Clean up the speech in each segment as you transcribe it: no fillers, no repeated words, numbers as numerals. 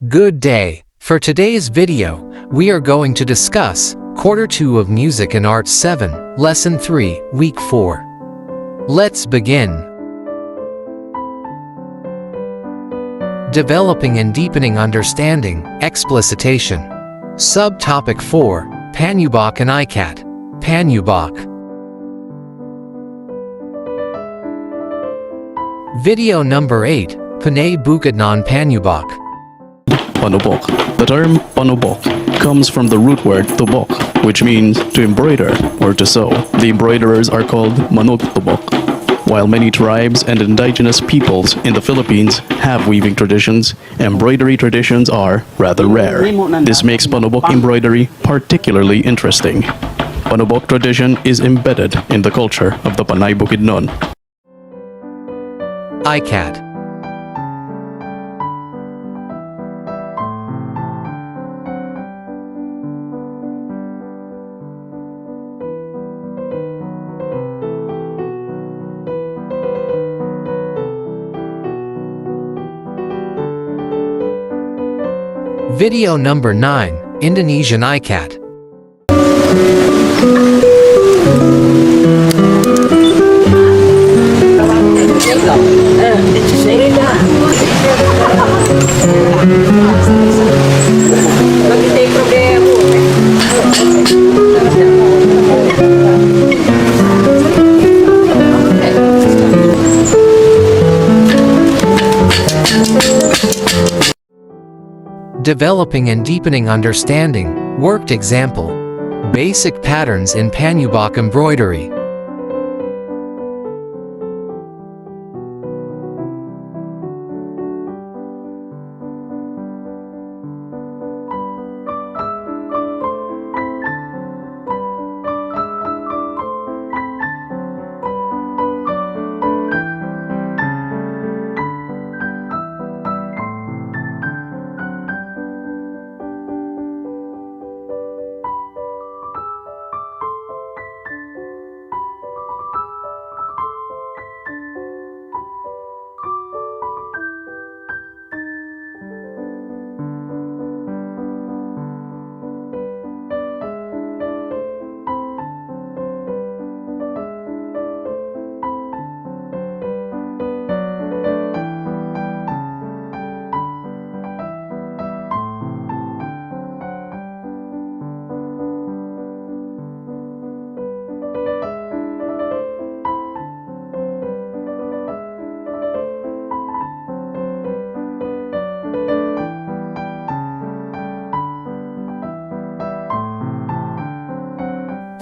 Good day. For today's video, we are going to discuss Quarter 2 of Music and Arts 7, Lesson 3, Week 4. Let's begin. Developing and deepening understanding, explicitation. Subtopic 4, Panubok and ICAT. Panubok. Video number 8, Panay Bukidnon Panubok. Panubok. The term panubok comes from the root word tubok, which means to embroider or to sew. The embroiderers are called manugtubok. While many tribes and indigenous peoples in the Philippines have weaving traditions, embroidery traditions are rather rare. This makes panubok embroidery particularly interesting. Panubok tradition is embedded in the culture of the Panay Bukidnon. ICAT. Video number 9, Indonesian ICAT. Developing and deepening understanding, worked example. Basic patterns in Panubok embroidery.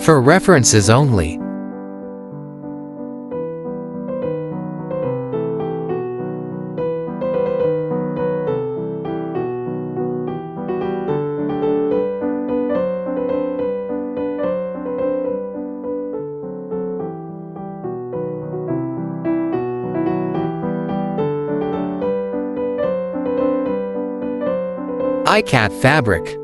For references only. ICAT fabric.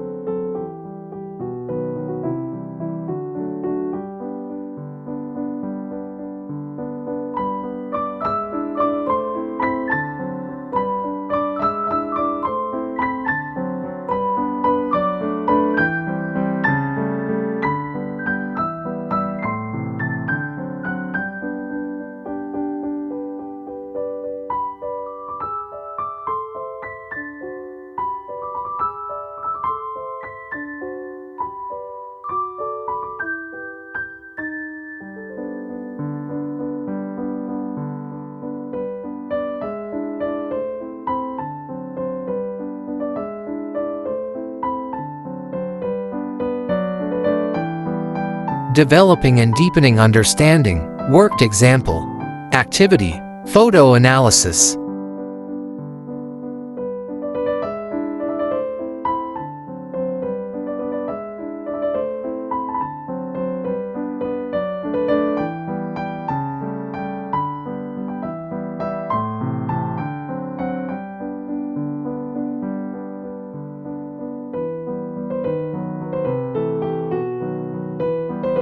Developing and deepening understanding, worked example. Activity, photo analysis.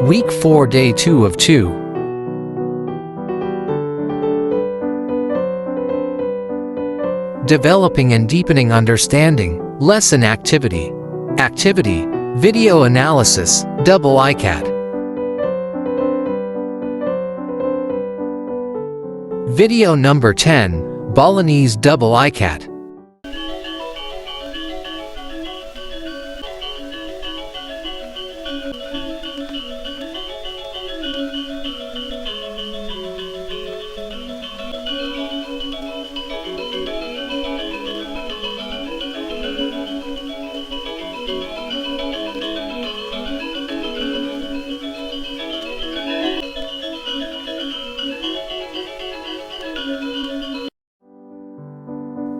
Week 4, Day 2 of 2. Developing and deepening understanding. Lesson activity. Activity, video analysis, double ICAT. Video number 10, Balinese double ICAT.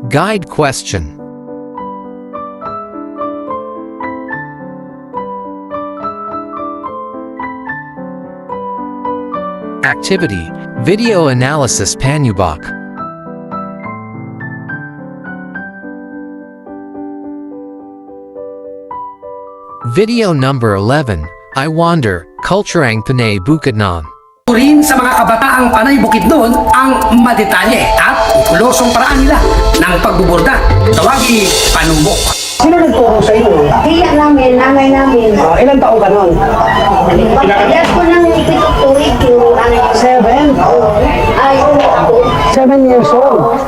Guide question. Activity, video analysis Panubok. Video number 11, I Wander, Kulturang Panay Bukidnon. Rin sa mga kabataang Panay Bukidnon ang madetalye at ukulosong paraan nila ng pagbuborda. Tawagi panumbok. Sino nagturo sa inyo? Tiyak namin, nanay namin. Ilang taong ka nun? Pagkakas ko ng ipitutuig yung nanay ko. 7? Ay, ako. 7 years old.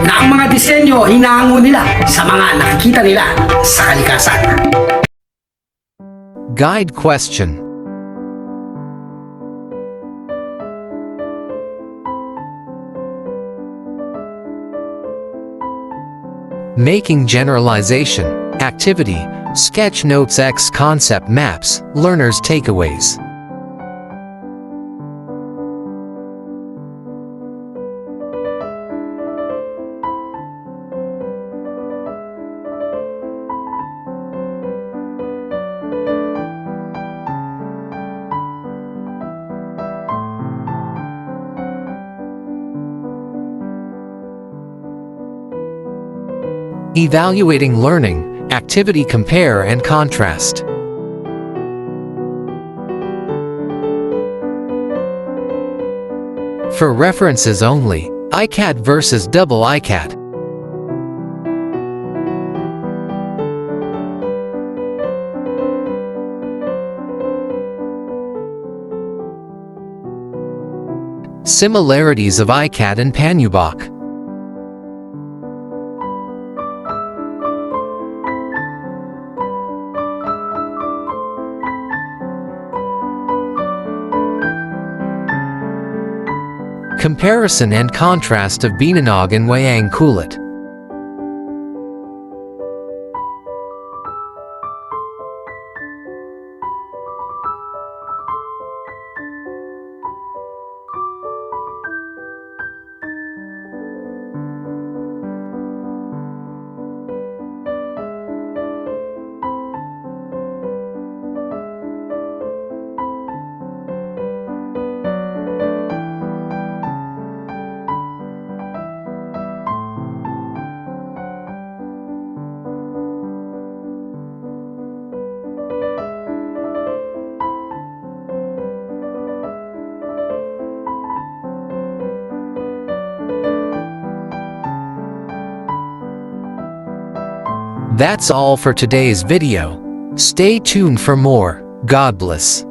Na ang mga disenyo hinahango nila sa mga nakikita nila sa kalikasan. Guide question. Making generalization. Activity, sketch notes X concept maps, learners takeaways. Evaluating learning, activity compare and contrast. For references only, ICAT versus double ICAT. Similarities of ICAT and Panubok. Comparison and contrast of Binanog and Wayang Kulit. That's all for today's video. Stay tuned for more. God bless.